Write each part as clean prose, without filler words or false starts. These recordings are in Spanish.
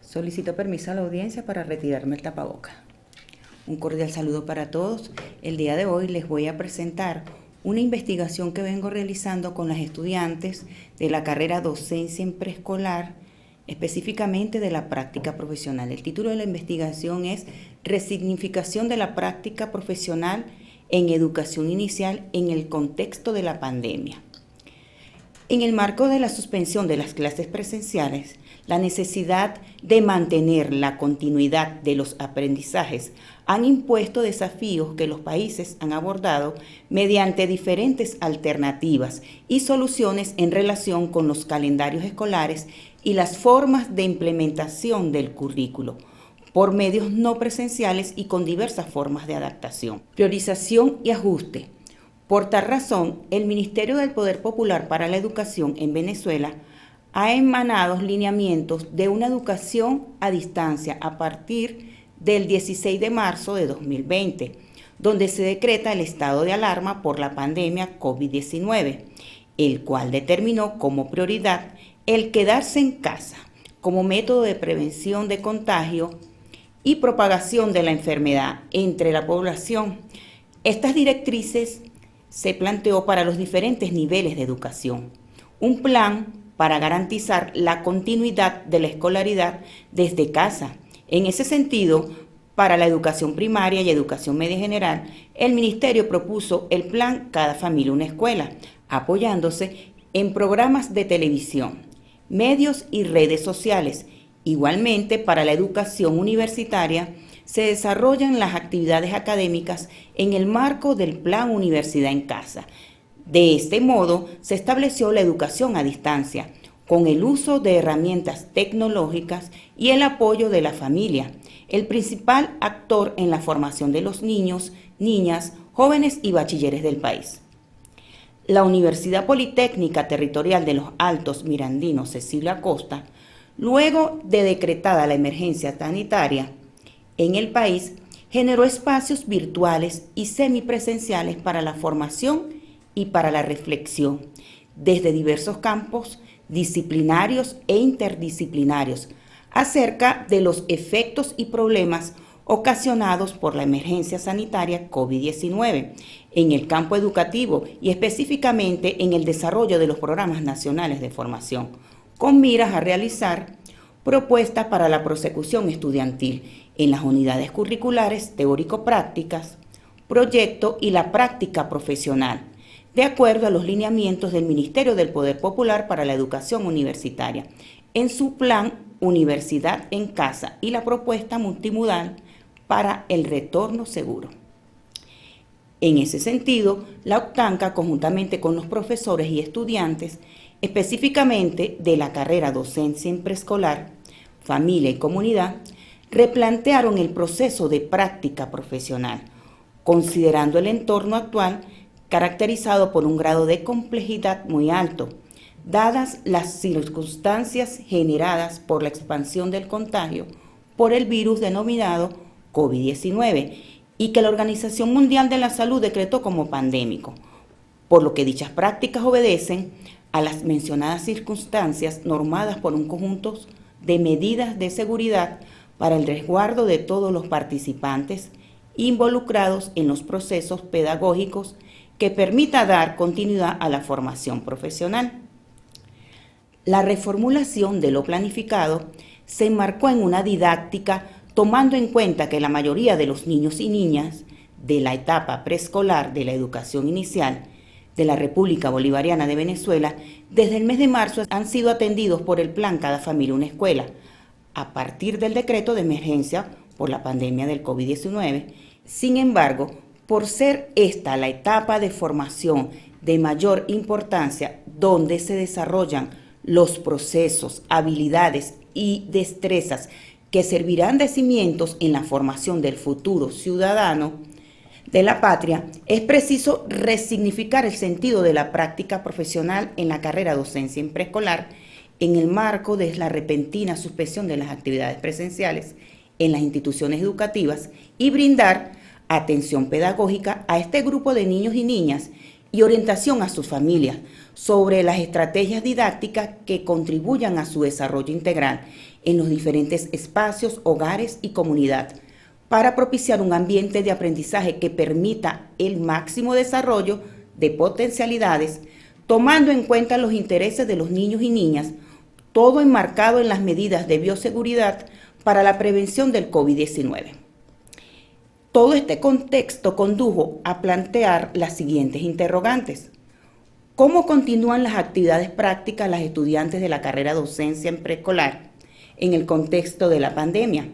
Solicito permiso a la audiencia para retirarme el tapaboca. Un cordial saludo para todos. El día de hoy les voy a presentar una investigación que vengo realizando con las estudiantes de la carrera Docencia en Preescolar, específicamente de la práctica profesional. El título de la investigación es Resignificación de la práctica profesional en educación inicial en el contexto de la pandemia. En el marco de la suspensión de las clases presenciales, la necesidad de mantener la continuidad de los aprendizajes han impuesto desafíos que los países han abordado mediante diferentes alternativas y soluciones en relación con los calendarios escolares y las formas de implementación del currículo, por medios no presenciales y con diversas formas de adaptación. Priorización y ajuste. Por tal razón, el Ministerio del Poder Popular para la Educación en Venezuela ha emanado lineamientos de una educación a distancia a partir del 16 de marzo de 2020, donde se decreta el estado de alarma por la pandemia COVID-19, el cual determinó como prioridad el quedarse en casa como método de prevención de contagio y propagación de la enfermedad entre la población. Estas directrices se planteó para los diferentes niveles de educación. Un plan para garantizar la continuidad de la escolaridad desde casa. En ese sentido, para la educación primaria y educación media general, el Ministerio propuso el plan Cada Familia una Escuela, apoyándose en programas de televisión, medios y redes sociales. Igualmente, para la educación universitaria, se desarrollan las actividades académicas en el marco del Plan Universidad en Casa. De este modo, se estableció la educación a distancia, con el uso de herramientas tecnológicas y el apoyo de la familia, el principal actor en la formación de los niños, niñas, jóvenes y bachilleres del país. La Universidad Politécnica Territorial de los Altos Mirandinos Cecilio Acosta, luego de decretada la emergencia sanitaria en el país, generó espacios virtuales y semipresenciales para la formación y para la reflexión, desde diversos campos disciplinarios e interdisciplinarios, acerca de los efectos y problemas ocasionados por la emergencia sanitaria COVID-19 en el campo educativo y específicamente en el desarrollo de los programas nacionales de formación, con miras a realizar propuestas para la prosecución estudiantil en las unidades curriculares teórico-prácticas, proyecto y la práctica profesional, de acuerdo a los lineamientos del Ministerio del Poder Popular para la Educación Universitaria, en su plan Universidad en Casa y la propuesta multimodal para el retorno seguro. En ese sentido, la OCTANCA, conjuntamente con los profesores y estudiantes, específicamente de la carrera Docencia en Preescolar, Familia y Comunidad, replantearon el proceso de práctica profesional, considerando el entorno actual caracterizado por un grado de complejidad muy alto, dadas las circunstancias generadas por la expansión del contagio por el virus denominado COVID-19 y que la Organización Mundial de la Salud decretó como pandémico, por lo que dichas prácticas obedecen a las mencionadas circunstancias normadas por un conjunto de medidas de seguridad para el resguardo de todos los participantes involucrados en los procesos pedagógicos que permita dar continuidad a la formación profesional. La reformulación de lo planificado se enmarcó en una didáctica tomando en cuenta que la mayoría de los niños y niñas de la etapa preescolar de la educación inicial de la República Bolivariana de Venezuela desde el mes de marzo han sido atendidos por el plan Cada Familia una Escuela, a partir del decreto de emergencia por la pandemia del COVID-19. Sin embargo, por ser esta la etapa de formación de mayor importancia donde se desarrollan los procesos, habilidades y destrezas que servirán de cimientos en la formación del futuro ciudadano de la patria, es preciso resignificar el sentido de la práctica profesional en la carrera Docencia en Preescolar en el marco de la repentina suspensión de las actividades presenciales en las instituciones educativas y brindar atención pedagógica a este grupo de niños y niñas y orientación a sus familias, sobre las estrategias didácticas que contribuyan a su desarrollo integral en los diferentes espacios, hogares y comunidad, para propiciar un ambiente de aprendizaje que permita el máximo desarrollo de potencialidades, tomando en cuenta los intereses de los niños y niñas, todo enmarcado en las medidas de bioseguridad para la prevención del COVID-19. Todo este contexto condujo a plantear las siguientes interrogantes. ¿Cómo continúan las actividades prácticas las estudiantes de la carrera docencia en preescolar en el contexto de la pandemia?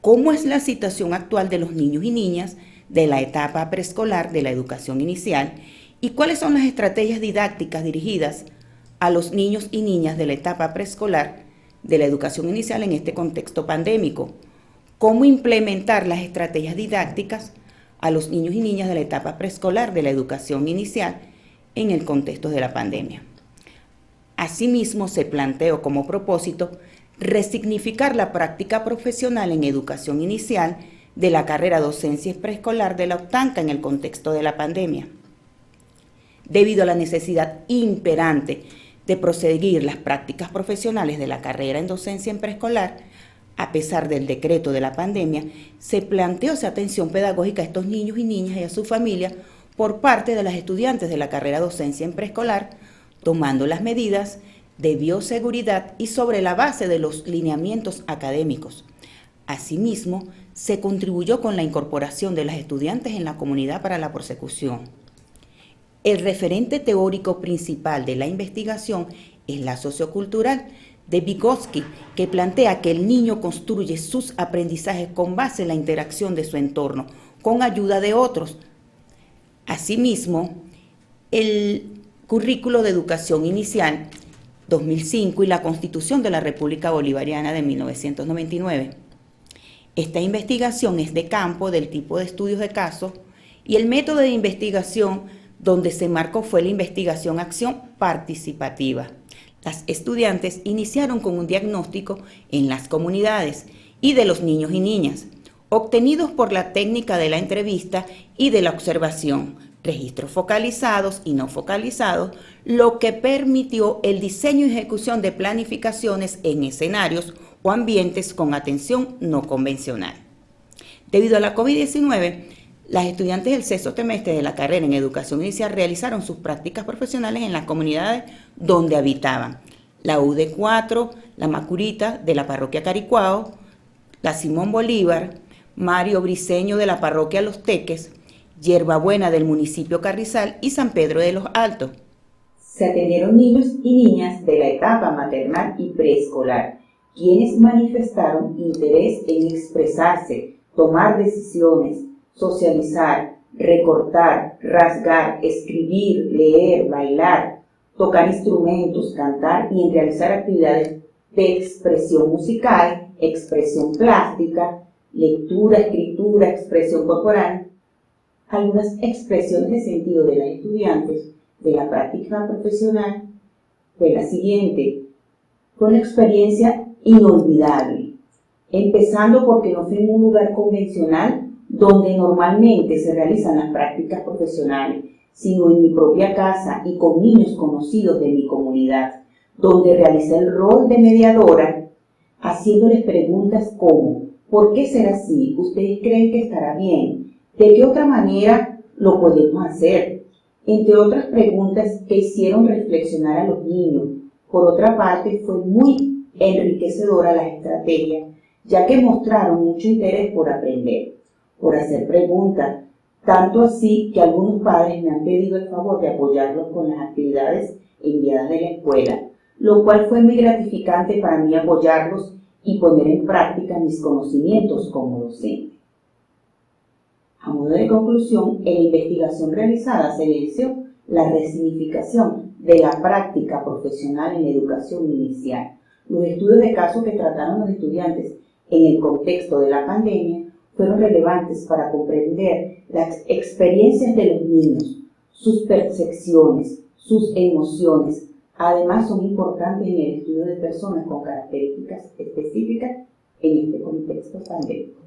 ¿Cómo es la situación actual de los niños y niñas de la etapa preescolar de la educación inicial? ¿Y cuáles son las estrategias didácticas dirigidas a los niños y niñas de la etapa preescolar de la educación inicial en este contexto pandémico? ¿Cómo implementar las estrategias didácticas a los niños y niñas de la etapa preescolar de la educación inicial en el contexto de la pandemia? Asimismo, se planteó como propósito resignificar la práctica profesional en educación inicial de la carrera docencia preescolar de la OCTANCA en el contexto de la pandemia, debido a la necesidad imperante de proseguir las prácticas profesionales de la carrera en docencia en preescolar. A pesar del decreto de la pandemia, se planteó esa atención pedagógica a estos niños y niñas y a sus familias por parte de las estudiantes de la carrera docencia en preescolar, tomando las medidas de bioseguridad y sobre la base de los lineamientos académicos. Asimismo, se contribuyó con la incorporación de las estudiantes en la comunidad para la prosecución. El referente teórico principal de la investigación es la sociocultural de Vygotsky, que plantea que el niño construye sus aprendizajes con base en la interacción de su entorno, con ayuda de otros. Asimismo, el Currículo de Educación Inicial 2005 y la Constitución de la República Bolivariana de 1999. Esta investigación es de campo del tipo de estudios de caso y el método de investigación donde se marcó fue la investigación-acción participativa. Las estudiantes iniciaron con un diagnóstico en las comunidades y de los niños y niñas, obtenidos por la técnica de la entrevista y de la observación, registros focalizados y no focalizados, lo que permitió el diseño y ejecución de planificaciones en escenarios o ambientes con atención no convencional. Debido a la COVID-19, las estudiantes del sexto semestre de la carrera en educación inicial realizaron sus prácticas profesionales en las comunidades donde habitaban: la UD4, la Macurita de la parroquia Caricuao, la Simón Bolívar, Mario Briceño de la parroquia Los Teques, Hierbabuena del municipio Carrizal y San Pedro de los Altos. Se atendieron niños y niñas de la etapa maternal y preescolar, quienes manifestaron interés en expresarse, tomar decisiones, socializar, recortar, rasgar, escribir, leer, bailar, tocar instrumentos, cantar y en realizar actividades de expresión musical, expresión plástica, lectura, escritura, expresión corporal. Algunas expresiones de sentido de las estudiantes de la práctica profesional fue la siguiente: fue una experiencia inolvidable, empezando porque no fue en un lugar convencional donde normalmente se realizan las prácticas profesionales, sino en mi propia casa y con niños conocidos de mi comunidad, donde realicé el rol de mediadora, haciéndoles preguntas como: ¿por qué será así? ¿Ustedes creen que estará bien? ¿De qué otra manera lo podemos hacer? Entre otras preguntas que hicieron reflexionar a los niños. Por otra parte, fue muy enriquecedora la estrategia, ya que mostraron mucho interés por aprender, por hacer preguntas, tanto así que algunos padres me han pedido el favor de apoyarlos con las actividades enviadas de la escuela, lo cual fue muy gratificante para mí apoyarlos y poner en práctica mis conocimientos como docente. A modo de conclusión, en la investigación realizada se evidenció la resignificación de la práctica profesional en educación inicial. Los estudios de caso que trataron los estudiantes en el contexto de la pandemia fueron relevantes para comprender las experiencias de los niños, sus percepciones, sus emociones. Además, son importantes en el estudio de personas con características específicas en este contexto pandémico.